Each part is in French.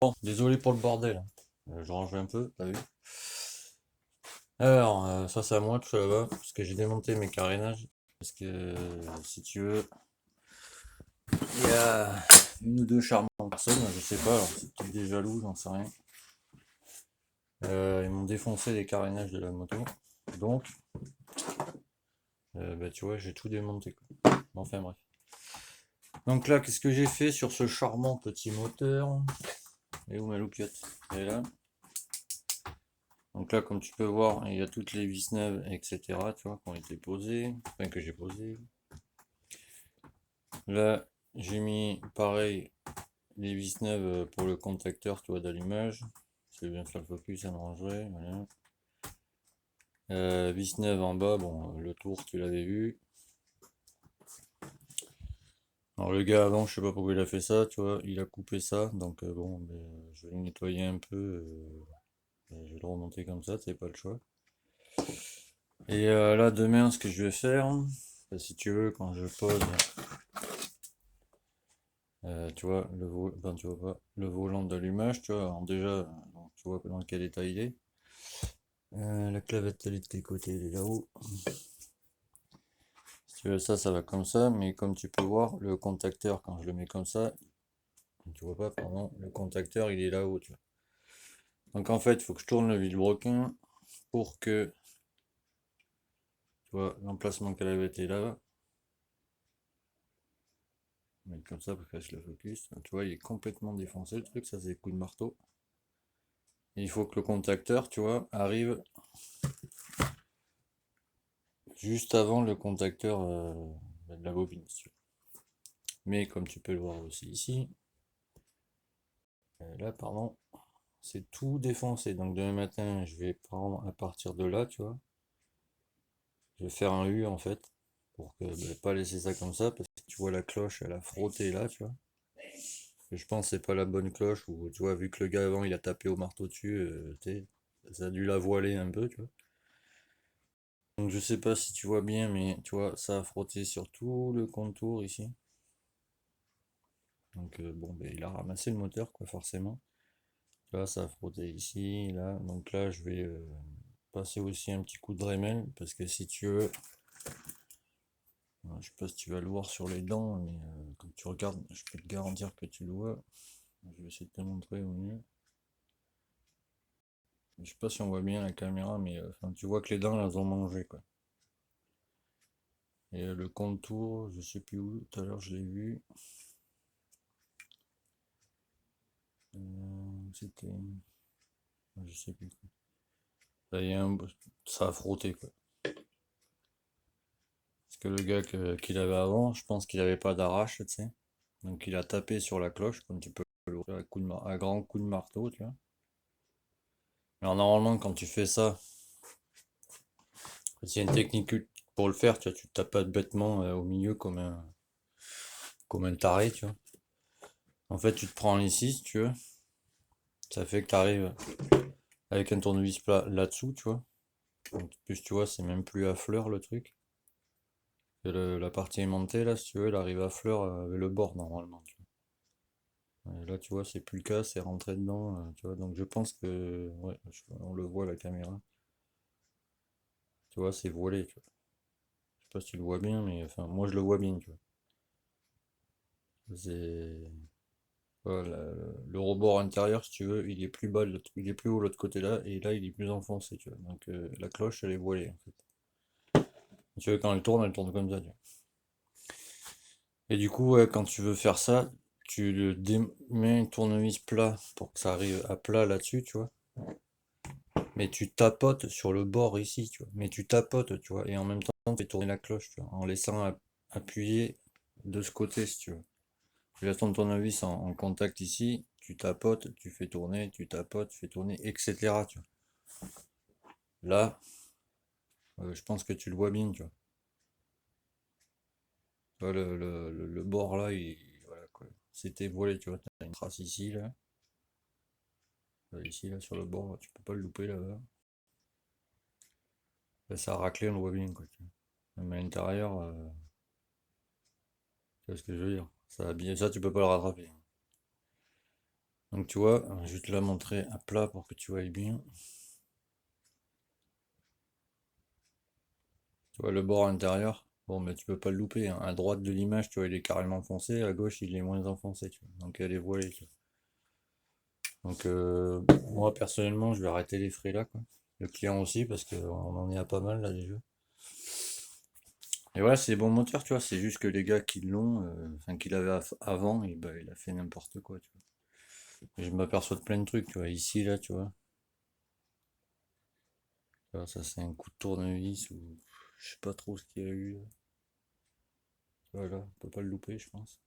Bon, désolé pour le bordel, hein. Je range un peu, t'as vu? Alors, ça c'est à moi, tout là-bas, parce que j'ai démonté mes carénages. Parce que, si tu veux, il y a une ou deux charmantes personnes, je sais pas, alors c'est peut-être des jaloux, j'en sais rien. Ils m'ont défoncé les carénages de la moto. Donc, bah tu vois, j'ai tout démonté, quoi. Enfin bref. Donc là, qu'est-ce que j'ai fait sur ce charmant petit moteur? Et où ma loupiote? Elle est là. Donc là, comme tu peux voir, il y a toutes les vis neuves, etc., tu vois, qui ont été posées, enfin que j'ai posées. Là, j'ai mis, pareil, les vis neuves pour le contacteur, tu vois, d'allumage. Si je veux bien faire le focus, ça m'arrangerait, voilà. Vis neuve en bas, bon, le tour, tu l'avais vu. Alors le gars avant, je sais pas pourquoi il a fait ça, tu vois, il a coupé ça, donc bon, ben, je vais le nettoyer un peu, je vais le remonter comme ça, c'est pas le choix. Et là, demain, ce que je vais faire, ben, si tu veux, quand je pose, tu vois, enfin, tu vois pas, le volant d'allumage, tu vois, alors déjà, tu vois dans quel état il est. La clavette, elle est de quel côté? Elle est là-haut. Si tu veux, ça va comme ça, mais comme tu peux voir, le contacteur, quand je le mets comme ça, tu vois pas, pardon, le contacteur, il est là-haut, tu vois. Donc en fait, il faut que je tourne le vilebrequin pour que, tu vois, l'emplacement clavette est là. Mettre comme ça pour que je le focus. Tu vois, il est complètement défoncé le truc, ça c'est des coups de marteau. Et il faut que le contacteur, tu vois, arrive juste avant le contacteur de la bobine. Si tu veux. Mais comme tu peux le voir aussi ici, là, pardon, c'est tout défoncé. Donc demain matin, je vais prendre à partir de là, tu vois. Je vais faire un U en fait, pour que pas laisser ça comme ça, parce que tu vois la cloche, elle a frotté là, tu vois. Et je pense que c'est pas la bonne cloche, ou tu vois, vu que le gars avant il a tapé au marteau dessus, ça a dû la voiler un peu, tu vois. Donc je sais pas si tu vois bien, mais tu vois, ça a frotté sur tout le contour ici. Donc bon, ben, il a ramassé le moteur, quoi, forcément. Tu vois, ça a frotté ici, là. Donc là, je vais passer aussi un petit coup de Dremel, parce que si tu veux, je sais pas si tu vas le voir sur les dents, mais quand tu regardes, je peux te garantir que tu le vois. Je vais essayer de te montrer au mieux. Je sais pas si on voit bien la caméra, mais enfin, tu vois que les dents, elles ont mangé, quoi. Et le contour, je sais plus où, tout à l'heure je l'ai vu. C'était. Je sais plus. Là, ça a frotté, quoi. Parce que le gars qu'il avait avant, je pense qu'il avait pas d'arrache, tu sais. Donc il a tapé sur la cloche, comme tu peux le voir, à grand coup de marteau, tu vois. Alors normalement, quand tu fais ça, il y a une technique pour le faire, tu vois, tu tapes pas bêtement au milieu comme un taré, tu vois. En fait, tu te prends ici, si tu veux. Ça fait que tu arrives avec un tournevis plat là-dessous, tu vois. En plus, tu vois, c'est même plus à fleur le truc. Et la partie aimantée, là, si tu veux, elle arrive à fleur avec le bord normalement, tu vois. Et là, tu vois, c'est plus le cas, c'est rentré dedans, tu vois. Donc je pense que, ouais, on le voit à la caméra. Tu vois, c'est voilé, tu vois. Je sais pas si tu le vois bien, mais enfin, moi je le vois bien, tu vois. C'est. Voilà, le rebord intérieur, si tu veux, il est plus bas, il est plus haut de l'autre côté là, et là il est plus enfoncé, tu vois. Donc la cloche, elle est voilée, en fait. Tu vois, quand elle tourne comme ça, tu vois. Et du coup, ouais, quand tu veux faire ça, tu mets un tournevis plat pour que ça arrive à plat là-dessus, tu vois. Mais tu tapotes sur le bord ici, tu vois. Mais tu tapotes, tu vois. Et en même temps, tu fais tourner la cloche, tu vois. En laissant appuyer de ce côté, si tu veux. Tu laisses ton tournevis en contact ici, tu tapotes, tu fais tourner, tu tapotes, tu fais tourner, etc. Tu vois. Là, je pense que tu le vois bien, tu vois. Tu vois, le bord là, voilà, quoi. C'était voilé, tu vois. T'as une trace ici, là. Ici, là, sur le bord, tu peux pas le louper là-bas. Là, ça a raclé, on le voit bien, quoi. Tu vois. Même à l'intérieur, tu vois ce que je veux dire. Ça a bien, ça, tu peux pas le rattraper. Donc tu vois, je vais te la montrer à plat pour que tu vois bien. Tu vois le bord intérieur, bon mais tu peux pas le louper, hein. À droite de l'image, tu vois, il est carrément foncé, à gauche il est moins enfoncé, tu vois. Donc elle est voilée, tu vois. Donc moi personnellement je vais arrêter les frais là, quoi. Le client aussi parce qu'on en est à pas mal là déjà. Et voilà, c'est des bons moteurs, tu vois, c'est juste que les gars qui l'ont, enfin qui l'avaient avant, et bah, il a fait n'importe quoi, tu vois. Et je m'aperçois de plein de trucs, tu vois, ici là, tu vois. Tu vois, ça c'est un coup de tournevis ou je sais pas trop ce qu'il y a eu là. Voilà, on peut pas le louper, je pense.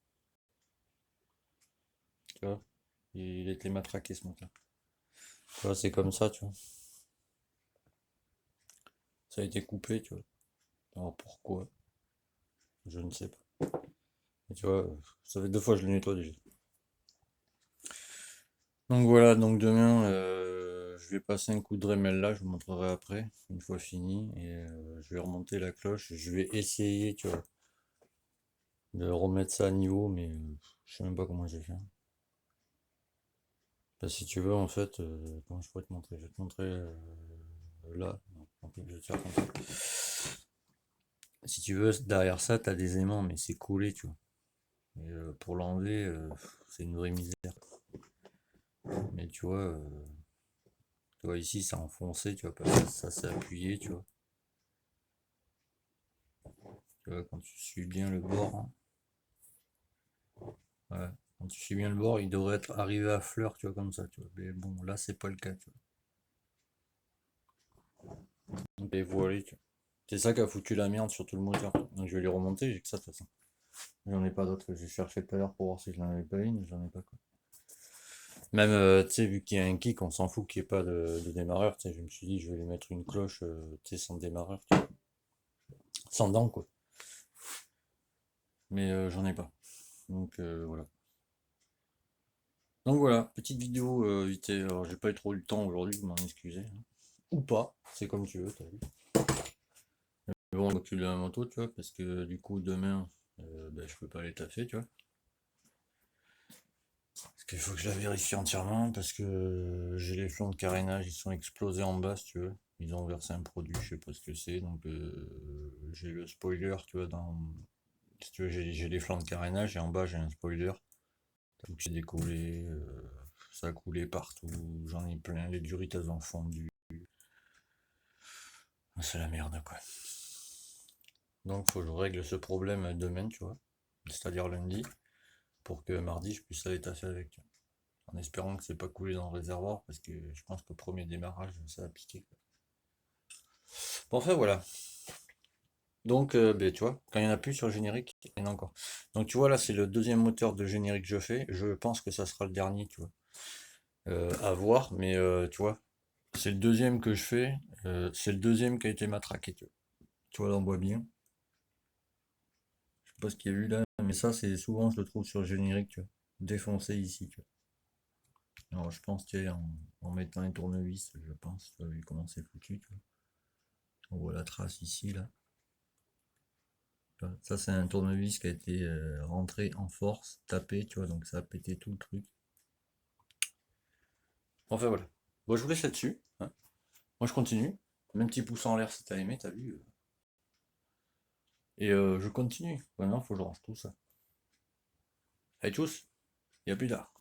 Tu vois, il était matraqué ce moteur. Tu vois, c'est comme ça, tu vois. Ça a été coupé, tu vois. Alors pourquoi? Je ne sais pas. Et tu vois, ça fait 2 fois que je le nettoie déjà. Donc voilà, donc demain, je vais passer un coup de Dremel là, je vous montrerai après, une fois fini, et je vais remonter la cloche, je vais essayer, tu vois, de remettre ça à niveau, mais je sais même pas comment je vais faire. Bah, si tu veux, en fait, comment je pourrais te montrer? Je vais te montrer là. Non, en fait, je vais te faire comme ça. Si tu veux, derrière ça, t'as des aimants, mais c'est collé, tu vois. Et, pour l'enlever, c'est une vraie misère. Mais tu vois ici, c'est enfoncé, tu vois, parce que ça s'est appuyé, tu vois. Tu vois, quand tu suis bien le bord, hein, ouais. Quand tu suis bien le bord, il devrait être arrivé à fleur, tu vois, comme ça, tu vois. Mais bon, là, c'est pas le cas, tu vois. Et voilà, tu vois. C'est ça qui a foutu la merde sur tout le moteur. Donc je vais lui remonter, j'ai que ça de toute façon. J'en ai pas d'autres. J'ai cherché tout à l'heure pour voir si je n'en avais pas une, j'en ai pas quoi. Même, tu sais, vu qu'il y a un kick, on s'en fout qu'il n'y ait pas de démarreur, tu sais, je me suis dit, je vais lui mettre une cloche, tu sais, sans démarreur, tu vois. Sans dents, quoi. Mais j'en ai pas. Donc voilà. Donc voilà, petite vidéo vite fait. Alors j'ai pas eu trop eu le temps aujourd'hui, vous m'en excusez, hein. Ou pas, c'est comme tu veux, t'as vu. Mais bon, on m'occupe de la moto, tu vois, parce que du coup, demain, ben, je peux pas aller taffer, tu vois. Parce qu'il faut que je la vérifie entièrement, parce que j'ai les flancs de carénage, ils sont explosés en bas, si tu veux. Ils ont versé un produit, je sais pas ce que c'est, donc j'ai le spoiler, tu vois, si tu veux, j'ai les flancs de carénage, et en bas, j'ai un spoiler. Donc c'est décollé, ça a coulé partout, j'en ai plein, les durites, elles ont fondu. C'est la merde, quoi. Donc faut que je règle ce problème demain, tu vois. C'est-à-dire lundi, pour que mardi, je puisse aller taffer avec, tu vois. En espérant que c'est pas coulé dans le réservoir, parce que je pense qu'au premier démarrage, ça a piqué, quoi. Bon, enfin voilà. Donc, ben, tu vois, quand il n'y en a plus sur le générique, il y en a encore. Donc tu vois, là, c'est le deuxième moteur de générique que je fais. Je pense que ça sera le dernier, tu vois. À voir, mais tu vois, c'est le deuxième que je fais. C'est le deuxième qui a été matraqué, tu vois. Tu vois, là, on voit bien. Je sais pas ce qu'il y a eu là, mais ça, c'est souvent, je le trouve sur le générique, tu vois. Défoncé ici, tu vois. Alors, je pense, tu sais, en mettant un tournevis, je pense, tu vois, vu comment c'est foutu, tu vois. On voit la trace ici, là. Ça, c'est un tournevis qui a été rentré en force, tapé, tu vois, donc ça a pété tout le truc. Enfin voilà. Bon, je vous laisse là-dessus, hein. Moi, je continue. Même petit pouce en l'air si t'as aimé, t'as vu. Et je continue. Maintenant, faut que je range tout ça. Allez, tous, et à plus tard.